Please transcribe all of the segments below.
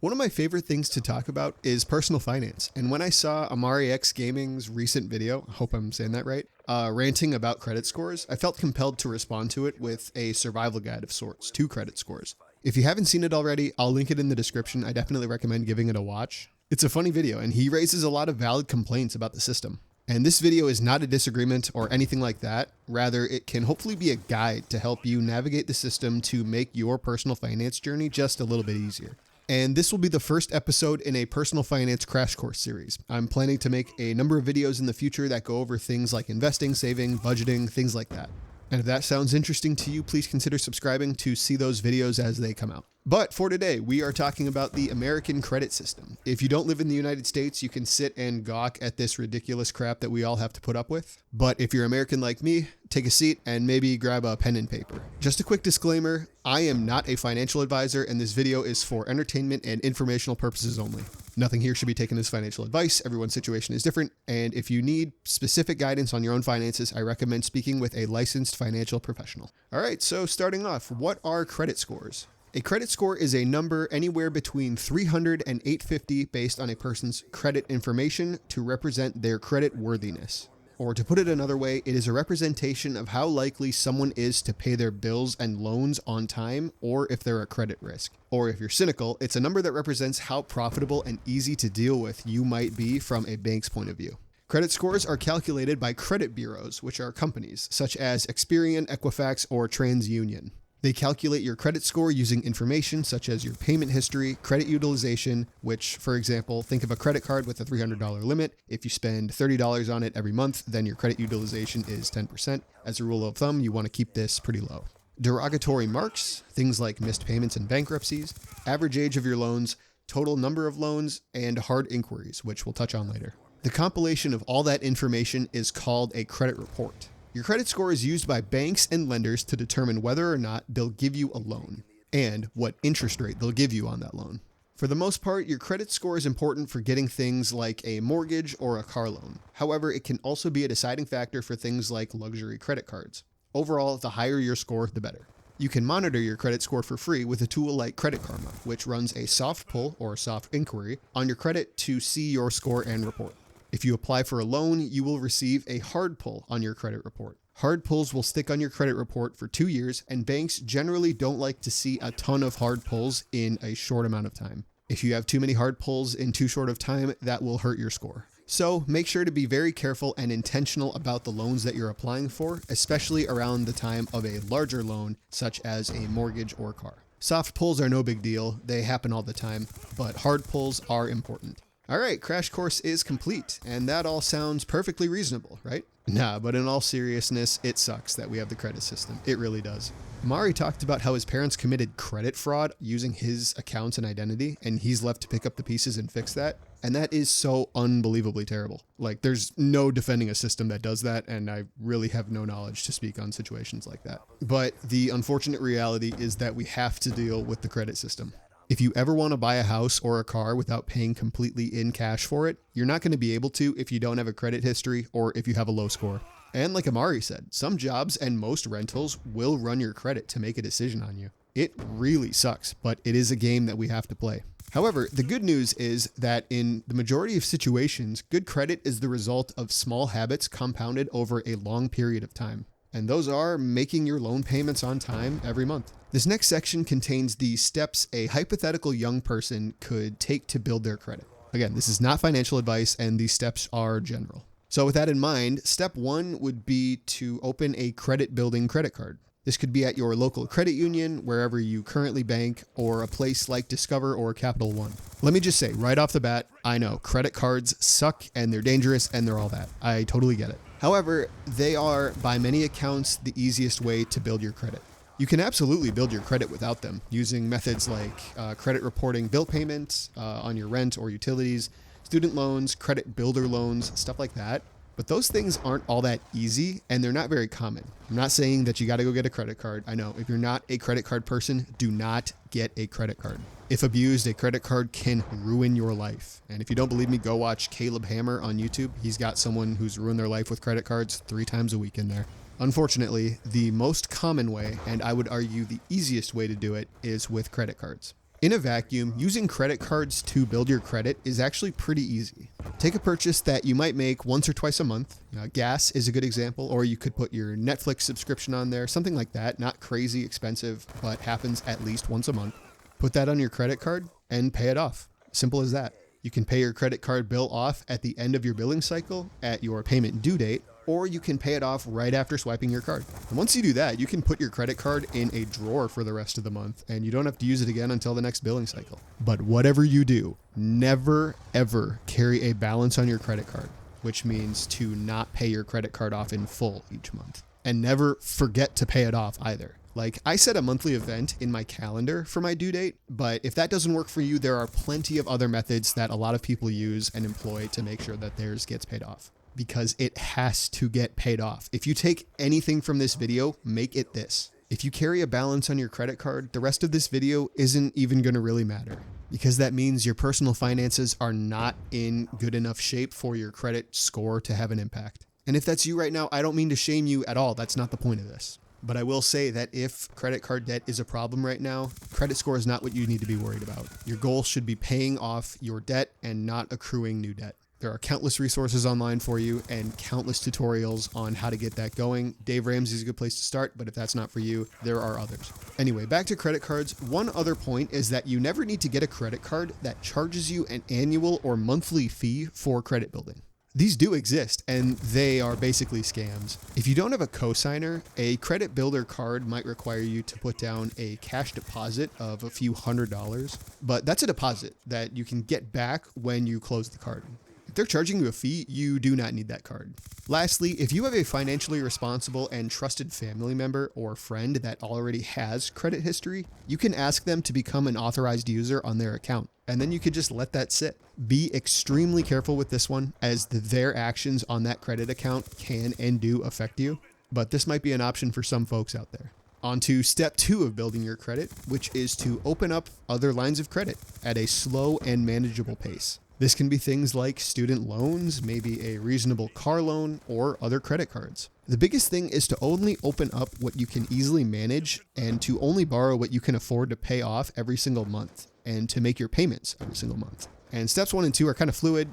One of my favorite things to talk about is personal finance. And when I saw Amari X Gaming's recent video, I hope I'm saying that right, ranting about credit scores, I felt compelled to respond to it with a survival guide of sorts to credit scores. If you haven't seen it already, I'll link it in the description. I definitely recommend giving it a watch. It's a funny video, and he raises a lot of valid complaints about the system. And this video is not a disagreement or anything like that. Rather, it can hopefully be a guide to help you navigate the system to make your personal finance journey just a little bit easier. And this will be the first episode in a personal finance crash course series. I'm planning to make a number of videos in the future that go over things like investing, saving, budgeting, things like that. And if that sounds interesting to you, please consider subscribing to see those videos as they come out. But for today, we are talking about the American credit system. If you don't live in the United States, you can sit and gawk at this ridiculous crap that we all have to put up with. But if you're American like me, take a seat and maybe grab a pen and paper. Just a quick disclaimer, I am not a financial advisor, and this video is for entertainment and informational purposes only. Nothing here should be taken as financial advice. Everyone's situation is different, and if you need specific guidance on your own finances, I recommend speaking with a licensed financial professional. All right, so starting off, what are credit scores? A credit score is a number anywhere between 300 and 850 based on a person's credit information to represent their credit worthiness. Or to put it another way, it is a representation of how likely someone is to pay their bills and loans on time, or if they're a credit risk. Or if you're cynical, it's a number that represents how profitable and easy to deal with you might be from a bank's point of view. Credit scores are calculated by credit bureaus, which are companies such as Experian, Equifax, or TransUnion. They calculate your credit score using information such as your payment history, credit utilization, which, for example, think of a credit card with a $300 limit. If you spend $30 on it every month, then your credit utilization is 10%. As a rule of thumb, you want to keep this pretty low. Derogatory marks, things like missed payments and bankruptcies, average age of your loans, total number of loans, and hard inquiries, which we'll touch on later. The compilation of all that information is called a credit report. Your credit score is used by banks and lenders to determine whether or not they'll give you a loan and what interest rate they'll give you on that loan. For the most part, your credit score is important for getting things like a mortgage or a car loan. However, it can also be a deciding factor for things like luxury credit cards. Overall, the higher your score, the better. You can monitor your credit score for free with a tool like Credit Karma, which runs a soft pull or soft inquiry on your credit to see your score and report. If you apply for a loan, you will receive a hard pull on your credit report. Hard pulls will stick on your credit report for 2 years, and banks generally don't like to see a ton of hard pulls in a short amount of time. If you have too many hard pulls in too short of time, that will hurt your score. So make sure to be very careful and intentional about the loans that you're applying for, especially around the time of a larger loan, such as a mortgage or car. Soft pulls are no big deal. They happen all the time, but hard pulls are important. All right, crash course is complete, and that all sounds perfectly reasonable, right? Nah, but in all seriousness, it sucks that we have the credit system. It really does. Mari talked about how his parents committed credit fraud using his accounts and identity, and he's left to pick up the pieces and fix that. And that is so unbelievably terrible. Like, there's no defending a system that does that, and I really have no knowledge to speak on situations like that. But the unfortunate reality is that we have to deal with the credit system. If you ever want to buy a house or a car without paying completely in cash for it, you're not going to be able to if you don't have a credit history or if you have a low score. And like Amari said, some jobs and most rentals will run your credit to make a decision on you. It really sucks, but it is a game that we have to play. However, the good news is that in the majority of situations, good credit is the result of small habits compounded over a long period of time. And those are making your loan payments on time every month. This next section contains the steps a hypothetical young person could take to build their credit. Again, this is not financial advice, and these steps are general. So with that in mind, step 1 would be to open a credit building credit card. This could be at your local credit union, wherever you currently bank, or a place like Discover or Capital One. Let me just say right off the bat, I know credit cards suck and they're dangerous and they're all that. I totally get it. However, they are, by many accounts, the easiest way to build your credit. You can absolutely build your credit without them, using methods like credit reporting bill payments on your rent or utilities, student loans, credit builder loans, stuff like that. But those things aren't all that easy, and they're not very common. I'm not saying that you got to go get a credit card. I know, if you're not a credit card person, do not get a credit card. If abused, a credit card can ruin your life. And if you don't believe me, go watch Caleb Hammer on YouTube. He's got someone who's ruined their life with credit cards 3 times a week in there. Unfortunately, the most common way, and I would argue the easiest way to do it, is with credit cards. In a vacuum, using credit cards to build your credit is actually pretty easy. Take a purchase that you might make once or twice a month. Gas is a good example, or you could put your Netflix subscription on there, something like that. Not crazy expensive, but happens at least once a month. Put that on your credit card and pay it off. Simple as that. You can pay your credit card bill off at the end of your billing cycle at your payment due date, or you can pay it off right after swiping your card. And once you do that, you can put your credit card in a drawer for the rest of the month, and you don't have to use it again until the next billing cycle. But whatever you do, never ever carry a balance on your credit card, which means to not pay your credit card off in full each month. And never forget to pay it off either. Like, I set a monthly event in my calendar for my due date, but if that doesn't work for you, there are plenty of other methods that a lot of people use and employ to make sure that theirs gets paid off. Because it has to get paid off. If you take anything from this video, make it this. If you carry a balance on your credit card, the rest of this video isn't even going to really matter. Because that means your personal finances are not in good enough shape for your credit score to have an impact. And if that's you right now, I don't mean to shame you at all. That's not the point of this. But I will say that if credit card debt is a problem right now, credit score is not what you need to be worried about. Your goal should be paying off your debt and not accruing new debt. There are countless resources online for you and countless tutorials on how to get that going. Dave Ramsey is a good place to start, but if that's not for you, there are others. Anyway, back to credit cards. One other point is that you never need to get a credit card that charges you an annual or monthly fee for credit building. These do exist, and they are basically scams. If you don't have a cosigner, a credit builder card might require you to put down a cash deposit of a few $100s, but that's a deposit that you can get back when you close the card. If they're charging you a fee, you do not need that card. Lastly, if you have a financially responsible and trusted family member or friend that already has credit history, you can ask them to become an authorized user on their account, and then you could just let that sit. Be extremely careful with this one, as their actions on that credit account can and do affect you, but this might be an option for some folks out there. On to step 2 of building your credit, which is to open up other lines of credit at a slow and manageable pace. This can be things like student loans, maybe a reasonable car loan, or other credit cards. The biggest thing is to only open up what you can easily manage and to only borrow what you can afford to pay off every single month and to make your payments every single month. And steps 1 and 2 are kind of fluid.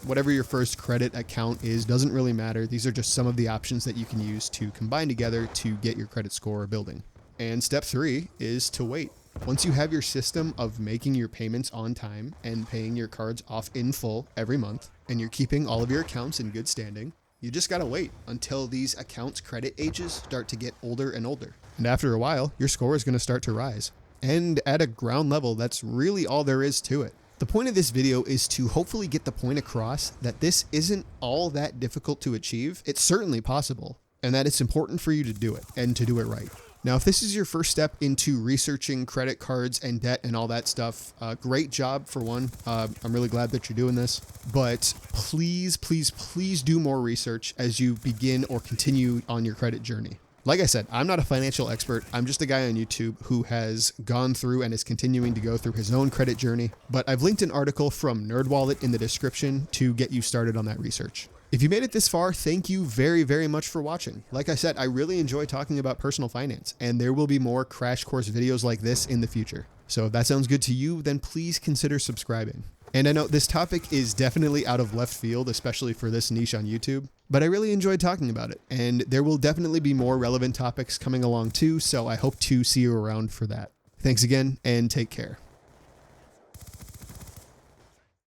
Whatever your first credit account is doesn't really matter. These are just some of the options that you can use to combine together to get your credit score building. And step 3 is to wait. Once you have your system of making your payments on time and paying your cards off in full every month, and you're keeping all of your accounts in good standing, you just gotta wait until these accounts' credit ages start to get older and older. And after a while, your score is gonna start to rise. And at a ground level, that's really all there is to it. The point of this video is to hopefully get the point across that this isn't all that difficult to achieve. It's certainly possible, and that it's important for you to do it and to do it right. Now, if this is your first step into researching credit cards and debt and all that stuff, great job for one. I'm really glad that you're doing this, but please, please, please do more research as you begin or continue on your credit journey. Like I said, I'm not a financial expert. I'm just a guy on YouTube who has gone through and is continuing to go through his own credit journey, but I've linked an article from NerdWallet in the description to get you started on that research. If you made it this far, thank you very, very much for watching. Like I said, I really enjoy talking about personal finance, and there will be more crash course videos like this in the future. So if that sounds good to you, then please consider subscribing. And I know this topic is definitely out of left field, especially for this niche on YouTube, but I really enjoyed talking about it, and there will definitely be more relevant topics coming along too, so I hope to see you around for that. Thanks again, and take care.